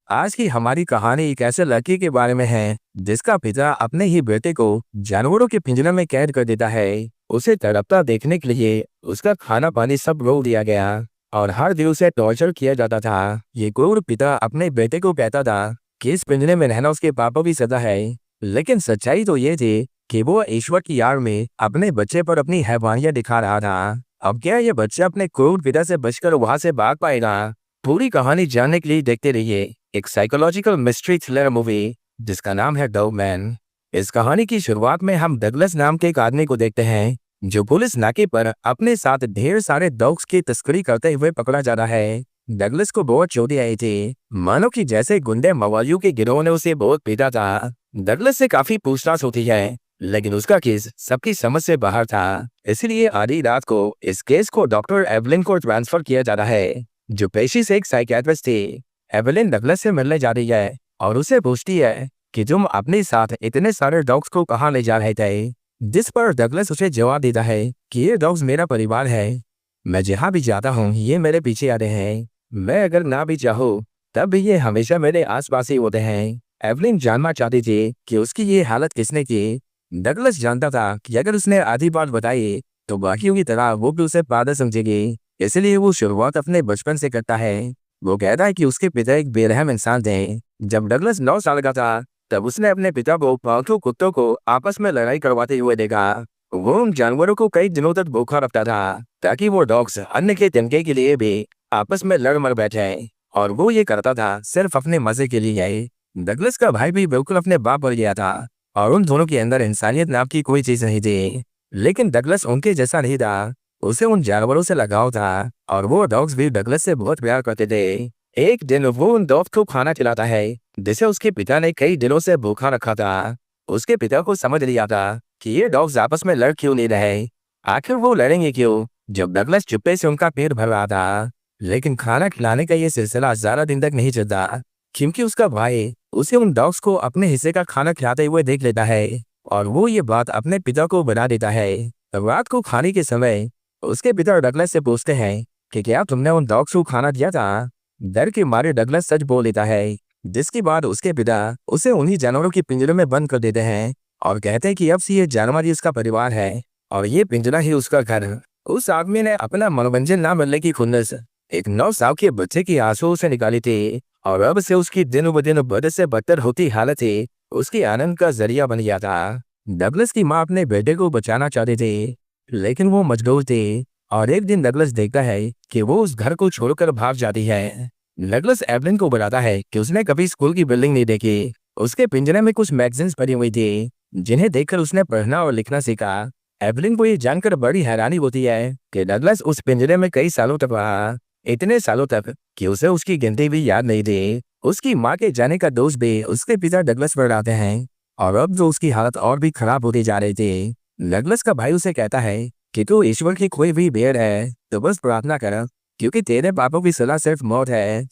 आज की हमारी कहानी एक ऐसे लड़के के बारे में है जिसका पिता अपने ही बेटे को जानवरों के पिंजरे में कैद कर देता है। उसे तड़पता देखने के लिए उसका खाना पानी सब रोक दिया गया और हर दिन उसे टॉर्चर किया जाता था। ये क्रूर पिता अपने बेटे को कहता था कि इस पिंजरे में रहना उसके पापों की सजा है, लेकिन सच्चाई तो ये थी कि वो ईश्वर की यार में अपने बच्चे पर अपनी हैवानियत दिखा रहा था। अब क्या ये बच्चा अपने क्रूर पिता से बचकर वहां से भाग पाएगा? पूरी कहानी जानने के लिए देखते रहिए एक साइकोलॉजिकल मिस्ट्री थ्रिलर मूवी जिसका नाम है डॉग मैन। इस कहानी की शुरुआत में हम डगलस नाम के एक आदमी को देखते हैं जो पुलिस नाके पर अपने साथ ढेर सारे डॉग्स की तस्करी करते हुए पकड़ा जा रहा है। डगलस को बहुत चोटें आई थी, मानो कि जैसे गुंडे मवालियों के गिरोह ने उसे बहुत पीटा था। डगलस से काफी पूछताछ होती है, लेकिन उसका केस सबकी समझ से बाहर था। इसलिए आधी रात को इस केस को डॉक्टर एवलिन को ट्रांसफर किया जा रहा है, जो पेशी से एक साइकियाट्रिस्ट थी। एवलिन डगलस से मिलने जा रही है और उसे पूछती है कि तुम अपने साथ इतने सारे डॉग्स को कहाँ ले जा रहे थे, जिस पर डगलस उसे जवाब देता है कि ये डॉग्स मेरा परिवार है। मैं जहाँ भी जाता हूँ ये मेरे पीछे आते हैं। मैं अगर ना भी चाहूँ तब भी ये हमेशा मेरे आसपास ही होते हैं। एवलिन जानना चाहती थी कि उसकी ये हालत किसने की। डगलस जानता था कि अगर उसने आधी बात बताई तो बाकियों की तरह वो भी उसे पागल समझेगी, इसलिए वो शुरुआत अपने बचपन से करता है। वो कहता है कि उसके पिता एक बेरहम इंसान थे। जब डगलस 9 साल का था तब उसने अपने पिता को पालतू कुत्तों को आपस में लड़ाई करवाते हुए देखा। वो उन जानवरों को कई दिनों तक भूखा रखता था ताकि वो डॉग्स अन्य के तिनके के लिए भी आपस में लड़ मर बैठे, और वो ये करता था सिर्फ अपने मजे के लिए। डगलस का भाई भी बिल्कुल अपने बाप पर गया था और उन दोनों के अंदर इंसानियत नाम की कोई चीज नहीं थी, लेकिन डगलस उनके जैसा नहीं था। उसे उन जानवरों से लगाव था और वो डॉग्स भी डगलस से बहुत प्यार करते थे। एक दिन वो उन डॉग्स को खाना खिलाता है जिसे उसके पिता ने कई दिनों से भूखा रखा था। उसके पिता को समझ नहीं आता कि ये डॉग्स आपस में लड़ क्यों नहीं रहे। आखिर वो लड़ेंगे क्यों जब डगलस चुप्पे से उनका पेट भर रहा था। लेकिन खाना खिलाने का ये सिलसिला ज्यादा दिन तक नहीं चलता, क्योंकि उसका भाई उसे उन डॉग्स को अपने हिस्से का खाना खिलाते हुए देख लेता है और वो ये बात अपने पिता को बता देता है। रात को खाने के समय उसके पिता डगलस से पूछते हैं कि क्या तुमने उन डॉग्स को खाना दिया था। डर के मारे डगलस सच बोल देता है, जिसके बाद उसके पिता उसे उन्हीं जानवरों के पिंजरे में बंद कर देते हैं और कहते हैं कि अब से ये जानवर ही उसका परिवार है और ये पिंजरा ही उसका घर। उस आदमी ने अपना मनोरंजन ना मिलने की खुन्नस एक 9 साल के बच्चे की आंसू से निकाली थी और अब से उसकी दिन ब दिन बद से बदतर होती हालत ही उसके आनंद का जरिया बन गया था। डगलस की माँ अपने बेटे को बचाना चाहती थी, लेकिन वो मजबूर थी और एक दिन डगलस देखता है कि वो उस घर को छोड़कर भाग जाती है। डगलस एवलिन को बताता है कि उसने कभी स्कूल की बिल्डिंग नहीं देखी। उसके पिंजरे में कुछ मैगजीन्स पड़ी हुई थी जिन्हें देखकर उसने पढ़ना और लिखना सीखा। एवलिन को ये जानकर बड़ी हैरानी होती है कि डगलस उस पिंजरे में कई सालों तक रहा, इतने सालों तक कि उसे उसकी गिनती भी याद नहीं थी। उसकी माँ के जाने का दोष भी उसके पिता डगलस पर डालते हैं और अब जो उसकी हालत और भी खराब होती जा रही थी। डगलस का भाई उसे कहता है कि तू ईश्वर की कोई भी बेर है तो बस प्रार्थना कर, क्योंकि तेरे पापों की सजा सिर्फ मौत है।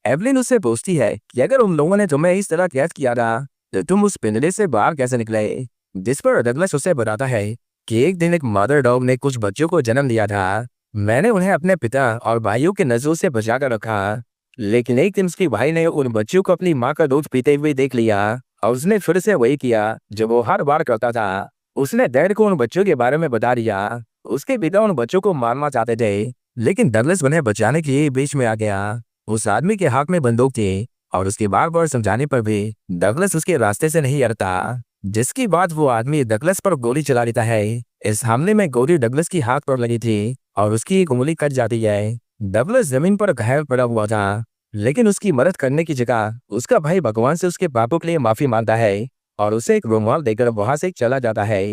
एवलिन उससे पूछती है कि अगर उन लोगों ने तुम्हें इस तरह कैद किया था तो तुम उस पिंजरे से बाहर कैसे निकले। जिस पर डगलस उसे बताता है कि एक दिन एक मदर डॉग ने कुछ बच्चों को जन्म दिया था। मैंने उन्हें अपने पिता और भाइयों के नजरों से बचा कर रखा, लेकिन एक दिन उसके भाई ने उन बच्चों को अपनी माँ का दूध पीते हुए देख लिया और उसने फिर से वही किया जो वो हर बार करता था। उसने डैड को उन बच्चों के बारे में बता दिया। उसके पिता उन बच्चों को मारना चाहते थे, लेकिन डगलस उन्हें बचाने के लिए बीच में आ गया। उस आदमी के हाथ में बंदूक थी और उसके बार बार समझाने पर भी डगलस उसके रास्ते से नहीं हटता, जिसके बाद वो आदमी डगलस पर गोली चला देता है। इस हमले में गोली डगलस की हाथ पर लगी थी और उसकी एक उंगली कट जाती है। डगलस जमीन पर घायल पड़ा हुआ था, लेकिन उसकी मदद करने की जगह उसका भाई भगवान से उसके पापों के लिए माफी मांगता है और उसे एक रुमाल देकर वहां से चला जाता है।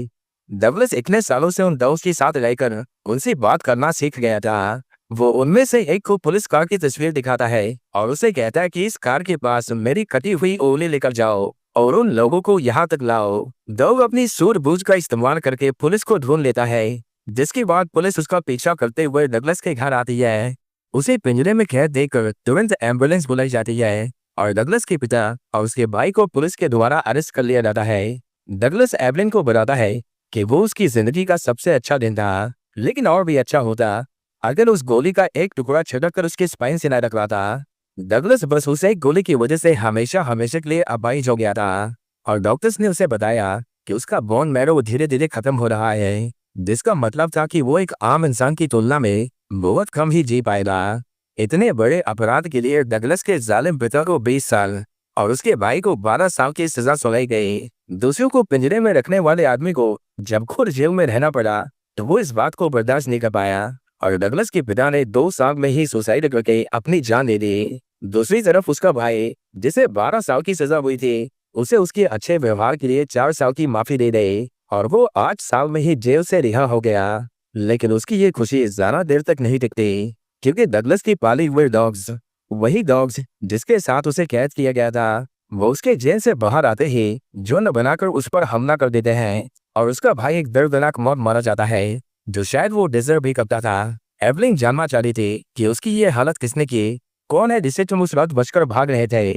डगलस इतने सालों से उन दोस्त के साथ रहकर उनसे बात करना सीख गया था। वो उनमें से एक को पुलिस कार की तस्वीर दिखाता है और उसे कहता है कि इस कार के पास मेरी कटी हुई उंगली लेकर जाओ और उन लोगों को यहाँ तक लाओ। डॉग अपनी सूझबूझ का इस्तेमाल करके पुलिस को ढूंढ लेता है, जिसके बाद पुलिस उसका पीछा करते हुए डगलस के घर आती है। उसे पिंजरे में कैद देखकर तुरंत एम्बुलेंस बुलाई जाती है और डगलस के पिता और उसके भाई को पुलिस के द्वारा अरेस्ट कर लिया जाता है। डगलस एवलिन को बताता है कि वो उसकी जिंदगी का सबसे अच्छा दिन था, लेकिन और भी अच्छा होता अगर उस गोली का एक टुकड़ा छिड़क कर उसके स्पाइन से न रखवाता। डगलस बस उसे गोली की वजह से हमेशा हमेशा के लिए अपाहिज हो गया था और डॉक्टर्स ने उसे बताया कि उसका बोन मैरो धीरे धीरे खत्म हो रहा है, जिसका मतलब था कि वो एक आम इंसान की तुलना में बहुत कम ही जी पाएगा। इतने बड़े अपराध के लिए डगलस के जालिम पिता को 20 साल और उसके भाई को 12 साल की सजा सुनाई गई। दूसरों को पिंजरे में रखने वाले आदमी को जब खुद जेल में रहना पड़ा तो वो इस बात को बर्दाश्त नहीं कर पाया और डगलस के पिता ने 2 साल में ही सुसाइड करके अपनी जान दे दी। दूसरी तरफ उसका भाई, जिसे 12 साल की सजा हुई थी, उसे उसके अच्छे व्यवहार के लिए 4 साल की माफी दे दी और वो 8 साल में ही जेल से रिहा हो गया। लेकिन उसकी ये खुशी ज्यादा देर तक नहीं टिकती, क्योंकि डगलस की पाली हुए डॉग्स, वही डॉग्स जिसके साथ उसे कैद किया गया था, वो उसके जेल से बाहर आते ही झुंड बनाकर उस पर हमला कर देते हैं और उसका भाई एक दर्दनाक मौत मारा जाता है, जो शायद वो डिजर्व भी करता था। एवलिन जानना चाहती थी कि उसकी ये हालत किसने की, कौन है जिससे तुम उस रात बचकर भाग रहे थे।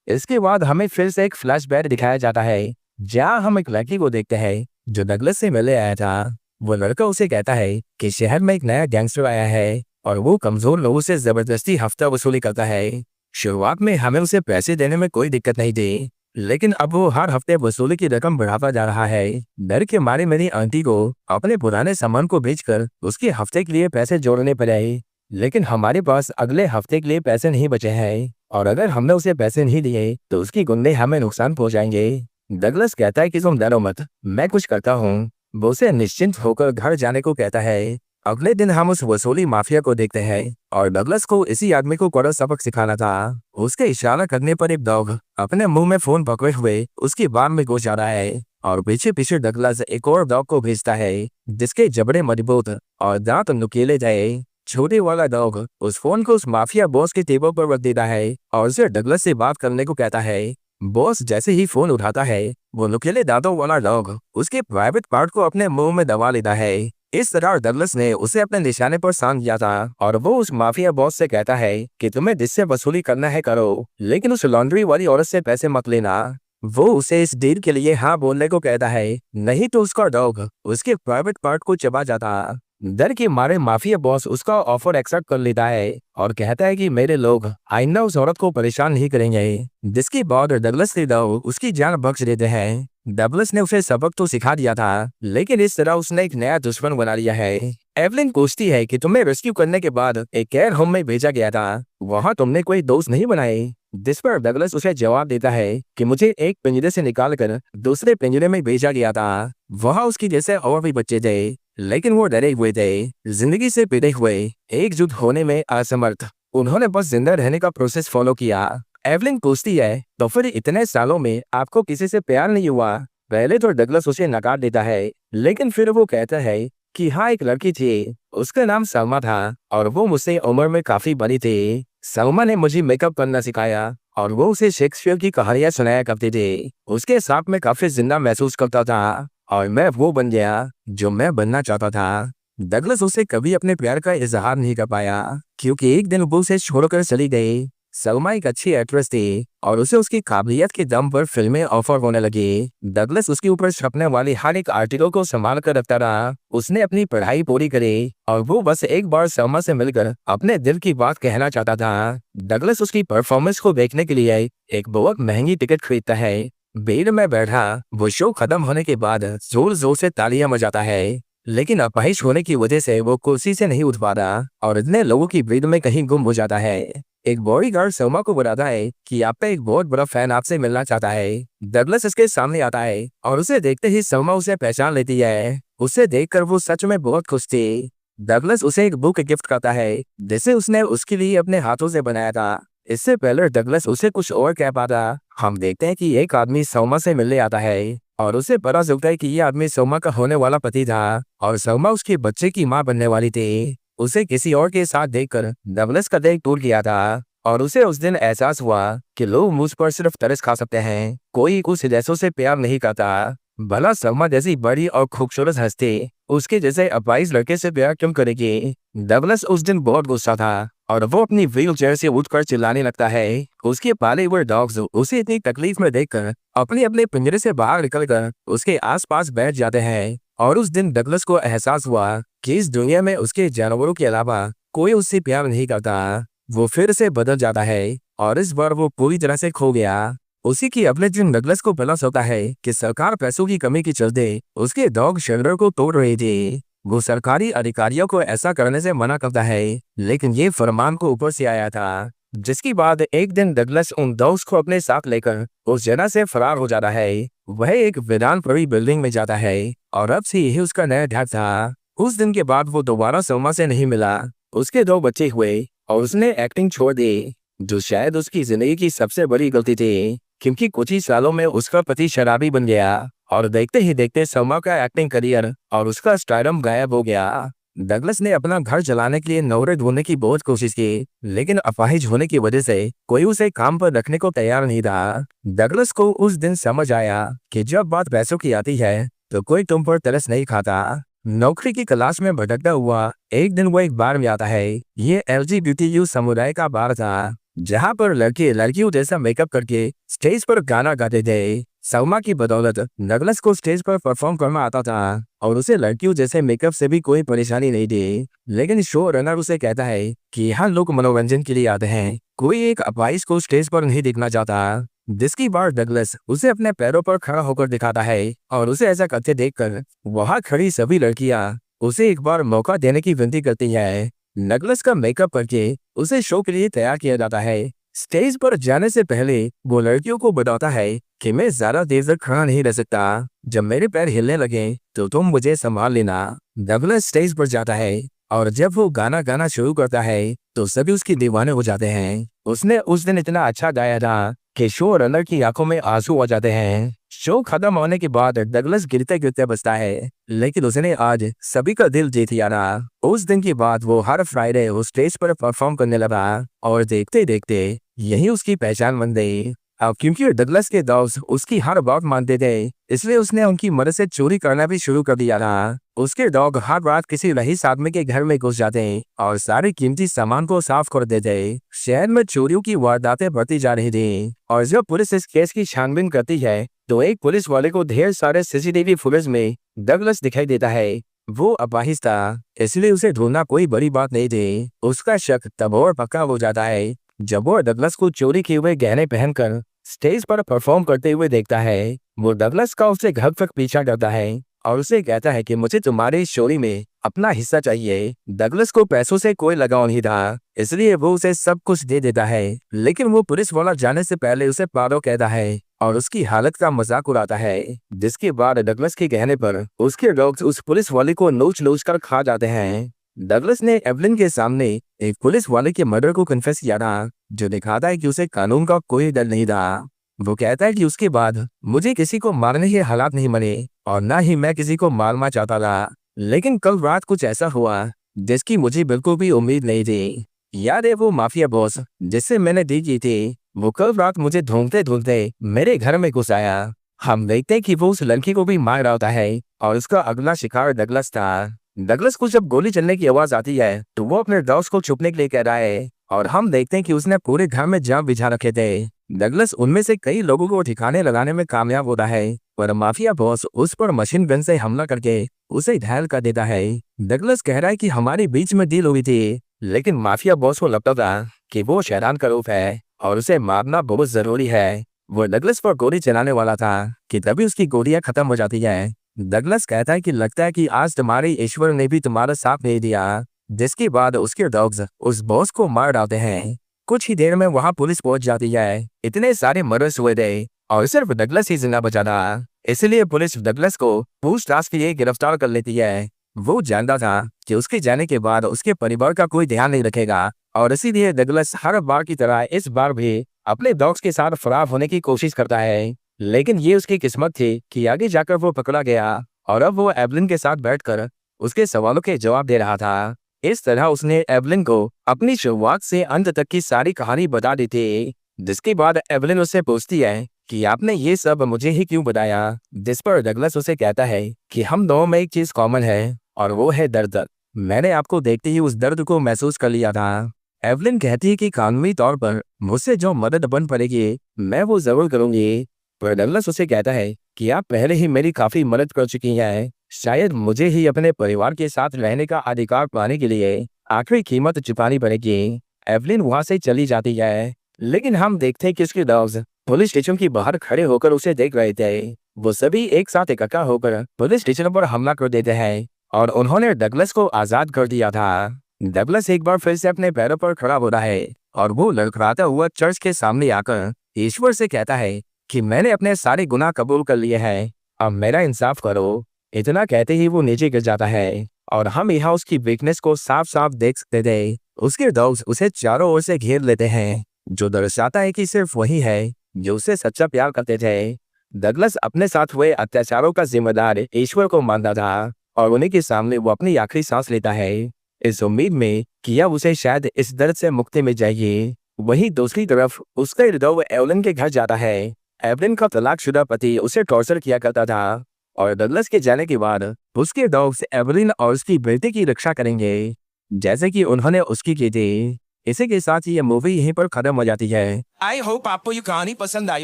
इसके बाद हमें फिर से एक फ्लैशबैक दिखाया जाता है, जहाँ हम एक लड़की को देखते हैं जो डगलस से मिलने आया था। वो लड़का उसे कहता है कि शहर में एक नया गैंगस्टर आया है और वो कमजोर लोगों से जबरदस्ती हफ्ता वसूली करता है। शुरुआत में हमें उसे पैसे देने में कोई दिक्कत नहीं थी, लेकिन अब वो हर हफ्ते वसूली की रकम बढ़ाता जा रहा है। डर के मारे मेरी आंटी को अपने पुराने सामान को बेचकर उसके हफ्ते के लिए पैसे जोड़ने पड़े, लेकिन हमारे पास अगले हफ्ते के लिए पैसे नहीं बचे हैं और अगर हमने उसे पैसे नहीं दिए तो उसकी गुंडे हमें नुकसान पहुंचाएंगे। डगलस कहता है कि तुम डरो मत, मैं कुछ करता हूँ। वो उसे निश्चिंत होकर घर जाने को कहता है। अगले दिन हम उस वसूली माफिया को देखते हैं और डगलस को इसी आदमी को कड़ा सबक सिखाना था। उसके इशारा करने पर एक डॉग अपने मुंह में फोन पकड़े हुए उसकी बाह में घुस जा रहा है और पीछे पीछे डगलस एक और डॉग को भेजता है जिसके जबड़े मजबूत और दांत नुकीले जाए। छोटे वाला डॉग उस फोन को उस माफिया बॉस के टेबल पर रख देता है और उसे डगलस से बात करने को कहता है। बॉस जैसे ही फोन उठाता है, वो नुकीले दांतों वाला डॉग उसके प्राइवेट पार्ट को अपने मुंह में दबा लेता है। इस तरह डगलस ने उसे अपने निशाने पर सांध दिया था और वो उस माफिया बॉस से कहता है कि तुम्हें जिससे वसूली करना है करो, लेकिन उस लॉन्ड्री वाली औरत से पैसे मत लेना। वो उसे इस डील के लिए हाँ बोलने को कहता है, नहीं तो उसका डॉग उसके प्राइवेट पार्ट को चबा जाता। डर के मारे माफिया बॉस उसका ऑफर एक्सेप्ट कर लेता है और कहता है कि मेरे लोग आइंदा उस औरत को परेशान नहीं करेंगे, जिसके बाद डगलस के डॉग उसकी जान बख्श देते हैं। डगलस ने उसे सबक तो सिखा दिया था, लेकिन इस तरह उसने एक नया दुश्मन बना लिया है। एवलिन पूछती है कि तुम्हें रेस्क्यू करने के बाद एक केयर होम में भेजा गया था, वहाँ तुमने कोई दोस्त नहीं बनाए? जिस पर डगलस उसे जवाब देता है कि मुझे एक पिंजरे से निकालकर दूसरे पिंजरे में भेजा गया था, वहाँ उसकी जैसे और भी बच्चे थे, लेकिन वो डरे हुए थे, जिंदगी से पिटे हुए, एकजुट होने में असमर्थ। उन्होंने बस जिंदा रहने का प्रोसेस फॉलो किया। एवलिन पूछती है, तो फिर इतने सालों में आपको किसी से प्यार नहीं हुआ? पहले तो डगलस उसे नकार देता है, लेकिन फिर वो कहता है कि हाँ, एक लड़की थी, उसका नाम सलमा था और वो मुझसे उम्र में काफी बड़ी थी। सलमा ने मुझे मेकअप करना सिखाया और वो उसे शेक्सपियर की कहानियां सुनाया करते थे। उसके साथ मैं काफी जिंदा महसूस करता था और मैं वो बन गया जो मैं बनना चाहता था। डगलस उसे कभी अपने प्यार का इजहार नहीं कर पाया, क्योंकि एक दिन वो उसे छोड़कर चली गई। सलमा एक अच्छी एक्ट्रेस थी और उसे उसकी काबिलियत के दम पर फिल्में ऑफर होने लगी। डगलस उसके ऊपर छपने वाली हर एक आर्टिकल को संभाल कर रखता रहा। उसने अपनी पढ़ाई पूरी करी और वो बस एक बार सलमा से मिलकर अपने दिल की बात कहना चाहता था। डगलस उसकी परफॉर्मेंस को देखने के लिए एक बहुत महंगी टिकट खरीदता है। भीड़ में बैठा वो शो खत्म होने के बाद जोर जोर से तालियां बजाता है, लेकिन अपाहिज होने की वजह से वो कुर्सी से नहीं उठ पाता और इतने लोगों की भीड़ में कहीं गुम हो जाता है। एक बॉडीगार्ड सलमा को बताता है कि आप पे एक बहुत बड़ा फैन आपसे मिलना चाहता है। डगलस इसके सामने आता है और उसे देखते ही सलमा उसे पहचान लेती है। उसे देखकर वो सच में बहुत खुश थी। डगलस उसे एक बुक गिफ्ट करता है जिसे उसने उसके लिए अपने हाथों से बनाया था। इससे पहले डगलस उसे कुछ और कह पाता, हम देखते हैं कि एक आदमी सलमा से मिलने आता है और उसे पता चलता है कि ये आदमी सलमा का होने वाला पति था और सलमा उसके बच्चे की मां बनने वाली थी। उसे किसी और के साथ देखकर डगलस का दिल टूट गया था और उसे उस दिन एहसास हुआ कि लोग मुझ पर सिर्फ तरस खा सकते हैं, कोई उस जैसों से प्यार नहीं करता। भला सलमा जैसी बड़ी और खूबसूरत हस्ती उसके जैसे अपाहिज लड़के से प्यार क्यों करेगी? डगलस उस दिन बहुत गुस्सा था और वो अपनी व्हीलचेयर से उठकर चिल्लाने लगता है। उसके पाले हुए डॉग्स उसे इतनी तकलीफ में देखकर अपने अपने पिंजरे से बाहर निकलकर उसके आसपास बैठ जाते हैं और उस दिन डगलस को एहसास हुआ कि इस दुनिया में उसके जानवरों के अलावा कोई उससे प्यार नहीं करता। वो फिर से बदल जाता है और इस बार वो पूरी तरह से खो गया। उसी की अगले दिन डगलस को पता चलता है कि सरकार पैसों की कमी के चलते उसके डॉग शेल्टर को तोड़ रही थी। वो सरकारी अधिकारियों को ऐसा करने से मना करता है, लेकिन ये फरमान को ऊपर से आया था। जिसके बाद एक दिन डगलस उन डॉग्स को अपने साथ लेकर उस जगह से फरार हो जाता है। वह एक विधान परी बिल्डिंग में जाता है और अब से यही उसका नया घर था। उस दिन के बाद वो दोबारा सलमा से नहीं मिला। उसके 2 बच्चे हुए और उसने एक्टिंग छोड़ दी, जो शायद उसकी जिंदगी की सबसे बड़ी गलती थी, क्योंकि कुछ ही सालों में उसका पति शराबी बन गया और देखते ही देखते सलमा का एक्टिंग करियर और उसका स्टारडम गायब हो गया। डगलस ने अपना घर चलाने के लिए नौकरी ढूंढने की बहुत कोशिश की, लेकिन अपाहिज होने की वजह से कोई उसे काम पर रखने को तैयार नहीं था। डगलस को उस दिन समझ आया कि जब बात पैसों की आती है तो कोई तुम पर तरस नहीं खाता। नौकरी की तलाश में भटकता हुआ एक दिन वो एक बार में आता है। ये LGBTQ समुदाय का बार था, जहाँ पर लड़के लड़कियों जैसा मेकअप करके स्टेज पर गाना गाते थे। सलमा की बदौलत डगलस को स्टेज पर परफॉर्म करना आता था और उसे लड़कियों जैसे मेकअप से भी कोई परेशानी नहीं थी। लेकिन शो रनर उसे कहता है कि यहाँ लोग मनोरंजन के लिए आते हैं, कोई एक अपाहिज को स्टेज पर नहीं देखना चाहता। जिसकी बार डगलस उसे अपने पैरों पर खड़ा होकर दिखाता है और उसे ऐसा करते देखकर वहां खड़ी सभी लड़कियां उसे एक बार मौका देने की विनती करती है। डगलस का मेकअप करके उसे शो के लिए तैयार किया जाता है। स्टेज पर जाने से पहले वो लड़कियों को बताता है कि मैं ज्यादा देर तक खड़ा नहीं रह सकता, जब मेरे पैर हिलने लगे तो तुम मुझे संभाल लेना। डगलस स्टेज पर जाता है और जब वो गाना गाना शुरू करता है तो सभी उसकी दीवाने हो जाते हैं। उसने उस दिन इतना अच्छा गाया था कि शो रनर की आंखों में आंसू आ जाते हैं। शो खत्म होने के बाद डगलस गिरते गिरते बचता है, लेकिन उसने आज सभी का दिल जीत लिया था। उस दिन के बाद वो हर फ्राइडे उस स्टेज पर परफॉर्म करने लगा और देखते देखते यही उसकी पहचान बन गई। अब क्योंकि डगलस के दोस्त उसकी हर बात मानते थे, इसलिए उसने उनकी मदद से चोरी करना भी शुरू कर दिया था। उसके डॉग हर रात किसी रईस आदमी के घर में घुस जाते और सारे कीमती सामान को साफ कर देते। शहर में चोरियों की वारदातें बढ़ती जा रही थी और जब पुलिस इस केस की छानबीन करती है तो एक पुलिस वाले को ढेर सारे CCTV फुटेज में डगलस दिखाई देता है। वो अपाहिज था, इसलिए उसे ढूंढना कोई बड़ी बात नहीं थी। उसका शक तब और पक्का हो जाता है जब वो डगलस को चोरी किए हुए गहने पहनकर स्टेज पर परफॉर्म करते हुए देखता है। वो डगलस का उससे घर तक पीछा करता है और उसे कहता है कि मुझे तुम्हारे इस चोरी में अपना हिस्सा चाहिए। डगलस को पैसों से कोई लगाव नहीं था, इसलिए वो उसे सब कुछ दे देता है, लेकिन वो पुलिस वाला जाने से पहले उसे पागल कहता है और उसकी हालत का मजाक उड़ाता है। जिसके बाद डगलस के कहने पर उसके डॉग्स उस पुलिस वाले को नोच नोच कर खा जाते हैं। डगलस ने एवलिन के सामने एक पुलिस वाले के मर्डर को कन्फेस किया था, जो दिखाता है कि उसे कानून का कोई डर नहीं था। वो कहता है कि उसके बाद मुझे किसी को मारने के हालात नहीं बने और ना ही मैं किसी को मारना चाहता था, लेकिन कल रात कुछ ऐसा हुआ जिसकी मुझे बिल्कुल भी उम्मीद नहीं थी। याद है वो माफिया बॉस जिससे मैंने डील की थी, वो कल रात मुझे ढूंढते ढूंढते मेरे घर में घुस आया। हम देखते हैं कि वो उस लड़की को भी मार डालता है और उसका अगला शिकार डगलस था। डगलस को जब गोली चलने की आवाज आती है तो वो अपने डॉग्स को छुपने के लिए कह रहा है और हम देखते हैं कि उसने पूरे घर में जाम बिछा रखे थे। डगलस उनमें से कई लोगों को ठिकाने लगाने में कामयाब होता है, पर माफिया बॉस उस पर मशीन गन से हमला करके उसे घायल कर देता है। डगलस कह रहा है कि हमारे बीच में डील हुई थी, लेकिन माफिया बॉस को लगता था कि वो शैतान का रूप है और उसे मारना बहुत जरूरी है। वो डगलस पर गोली चलाने वाला था कि तभी उसकी गोलियां खत्म हो जाती है। डगलस कहता है कि लगता है कि आज तुम्हारे ईश्वर ने भी तुम्हारा साथ नहीं दिया। जिसके बाद उसके डॉग्स उस बॉस को मार डालते हैं। कुछ ही देर में वहां पुलिस पहुंच जाती है। इतने सारे मर्डर्स हुए थे और सिर्फ डगलस ही जिंदा बचा था, इसलिए पुलिस डगलस को पूछताछ के लिए गिरफ्तार कर लेती है। वो जानता था कि उसके जाने के बाद उसके परिवार का कोई ध्यान नहीं रखेगा और इसीलिए डगलस हर बार की तरह इस बार भी अपने डॉग्स के साथ फरार होने की कोशिश करता है। लेकिन ये उसकी किस्मत थी कि आगे जाकर वो पकड़ा गया और अब वो एवलिन के साथ बैठकर उसके सवालों के जवाब दे रहा था। इस तरह उसने एवलिन को अपनी शुरुआत से अंत तक की सारी कहानी बता दी थी। जिसके बाद एवलिन उससे पूछती है कि आपने ये सब मुझे ही क्यों बताया, जिस पर डगलस उसे कहता है कि हम दोनों में एक चीज कॉमन है और वो है दर्द। मैंने आपको देखते ही उस दर्द को महसूस कर लिया था। एवलिन कहती है कि कानूनी तौर पर मुझसे जो मदद बन पड़ेगी मैं वो जरूर करूंगी, पर डगलस उसे कहता है कि आप पहले ही मेरी काफी मदद कर चुकी हैं, शायद मुझे ही अपने परिवार के साथ रहने का अधिकार पाने के लिए आखिरी कीमत चुकानी पड़ेगी। एवलिन वहां से चली जाती है, लेकिन हम देखते हैं कि उसके डॉग्स पुलिस स्टेशन के बाहर खड़े होकर उसे देख रहे थे। वो सभी एक साथ इकट्ठा होकर पुलिस स्टेशन पर हमला कर देते हैं और उन्होंने डगलस को आजाद कर दिया था। डगलस एक बार फिर से अपने पैरों पर खड़ा होता है और वो लड़खड़ाता हुआ चर्च के सामने आकर ईश्वर से कहता है कि मैंने अपने सारे गुनाह कबूल कर लिए हैं, अब मेरा इंसाफ करो। इतना कहते ही वो नीचे गिर जाता है और हम यहाँ उसकी वीकनेस को साफ साफ देख सकते थे। उसके डॉग्स उसे चारों ओर से घेर लेते हैं, जो दर्शाता है कि सिर्फ वही है जो उसे सच्चा प्यार करते थे। डगलस अपने साथ हुए अत्याचारों का जिम्मेदार ईश्वर को मानता था और उन्हीं के सामने वो अपनी आखिरी सांस लेता है, इस उम्मीद में कि अब उसे शायद इस दर्द से मुक्ति मिल जाएगी। वहीं दूसरी तरफ उसका हृदय एवलिन के घर जाता है। एवलिन का तलाकशुदा पति उसे टॉर्चर किया करता था और डगलस के जाने के बाद उसके डॉग्स एवलिन और उसकी बेटी की रक्षा करेंगे, जैसे कि उन्होंने उसकी की थी। इसी के साथ ये मूवी यहीं पर खत्म हो जाती है। आई होप आपको ये कहानी पसंद आई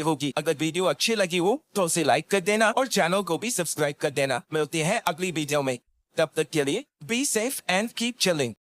होगी। अगर वीडियो अच्छी लगी हो तो उसे लाइक कर देना और चैनल को भी सब्सक्राइब कर देना। मिलते हैं अगली वीडियो में, तब तक के लिए be safe and keep chilling.